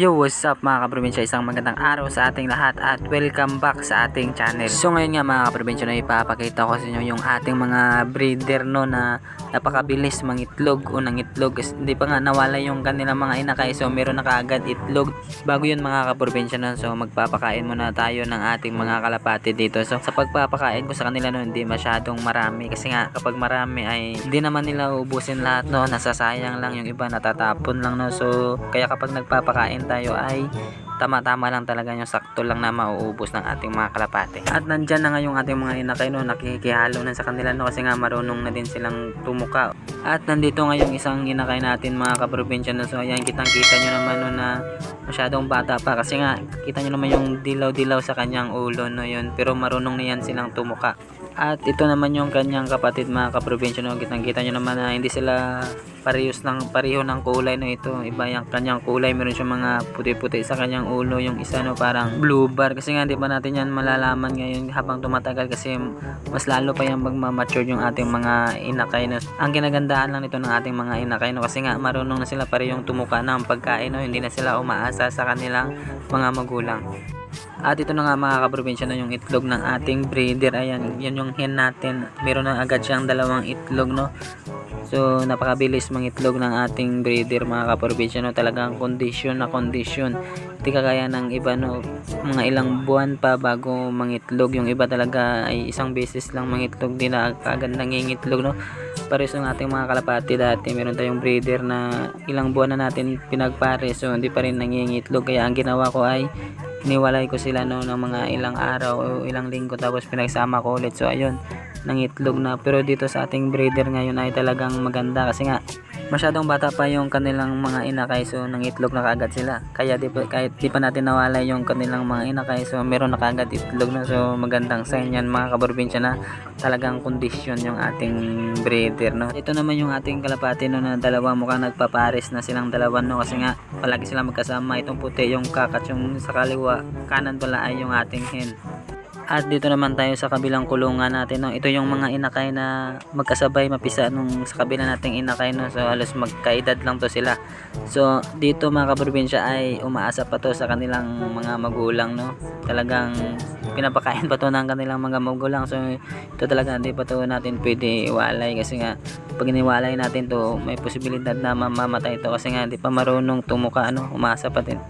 Yo, what's up mga kaprobinsya? Isang magandang araw sa ating lahat at welcome back sa ating channel. So ngayon nga mga kaprobinsya, na ipapakita ko sa inyo yung ating mga breeder no, na napakabilis mangitlog o nangitlog. Hindi pa nga nawala yung kanilang mga inakay, so meron na kaagad itlog. Bago yun mga kaprobinsya no, so magpapakain muna tayo ng ating mga kalapati dito. So sa pagpapakain ko sa kanila no, hindi masyadong marami kasi nga kapag marami ay hindi naman nila uubusin lahat no, nasasayang lang, yung iba natatapon lang no. So kaya kapag nagpapakain tayo ay tama-tama lang talaga, yung sakto lang na mauubos ng ating mga kalapate. At nandyan na nga yung ating mga inakay no, nakikihalo na sa kanila no, kasi nga marunong na din silang tumuka. At nandito nga yung isang inakay natin mga kaprobinsya no, so ayan, kitang kita nyo naman no, na masyadong bata pa kasi nga kita nyo naman yung dilaw-dilaw sa kanyang ulo no, yun, pero marunong na yan silang tumuka. At ito naman yung kanyang kapatid mga kaprobinsya no, kitang kita nyo naman na hindi sila pareho ng kulay no. Ito iba yung kanyang kulay, meron siyang mga puti-puti sa kanyang ulo, yung isa no parang blue bar, kasi nga di pa natin yan malalaman ngayon habang tumatagal kasi mas lalo pa yung magmamature yung ating mga inakay no. Ang ginagandahan lang nito ng ating mga inakay no, kasi nga marunong na sila parehong tumuka ng pagkain no, hindi na sila umaasa sa kanilang mga magulang. At ito na nga mga kaprobinsya no, yung itlog ng ating breeder. Ayan, yan yung hen natin, meron na agad siyang dalawang itlog no. So napakabilis mangitlog ng ating breeder mga kaprobinsya no, talagang kondisyon na kondisyon. Hindi kagaya ng iba no, mga ilang buwan pa bago mangitlog. Yung iba talaga ay isang beses lang mangitlog, din na agad nangingitlog no. Pares ng ating mga kalapati dati, meron tayong breeder na ilang buwan na natin pinagpare, so hindi pa rin nangingitlog. Kaya ang ginawa ko ay iniwalay ko sila no ng mga ilang araw o ilang linggo, tapos pinagsama ko ulit. So ayun, nangitlog na. Pero dito sa ating breeder ngayon ay talagang maganda kasi nga masyadong bata pa yung kanilang mga inakay, so nangitlog na kaagad sila. Kaya kahit di pa natin nawala yung kanilang mga inakay, so meron na kaagad itlog na. So magandang sign yan mga kaprobinsya na talagang kondisyon yung ating breeder no. Ito naman yung ating kalapati no, na dalawa, mukhang nagpapares na silang dalawa no, kasi nga palagi silang magkasama. Itong puti yung kakat, yung sa kaliwa kanan pala ay yung ating hen. At dito naman tayo sa kabilang kulungan natin no. Ito yung mga inakay na magkasabay mapisa nung sa kabila nating inakay no. So halos magkaedad lang to sila. So dito mga kaprobinsya ay umaasa pa to sa kanilang mga magulang no. Talagang pinapakain pa to ng kanilang mga magulang. So ito talaga hindi pa to natin pwede iwalay, kasi nga pag iniwalay natin to may posibilidad na mamamatay to, kasi nga hindi pa marunong tumuka no, umaasa pa din.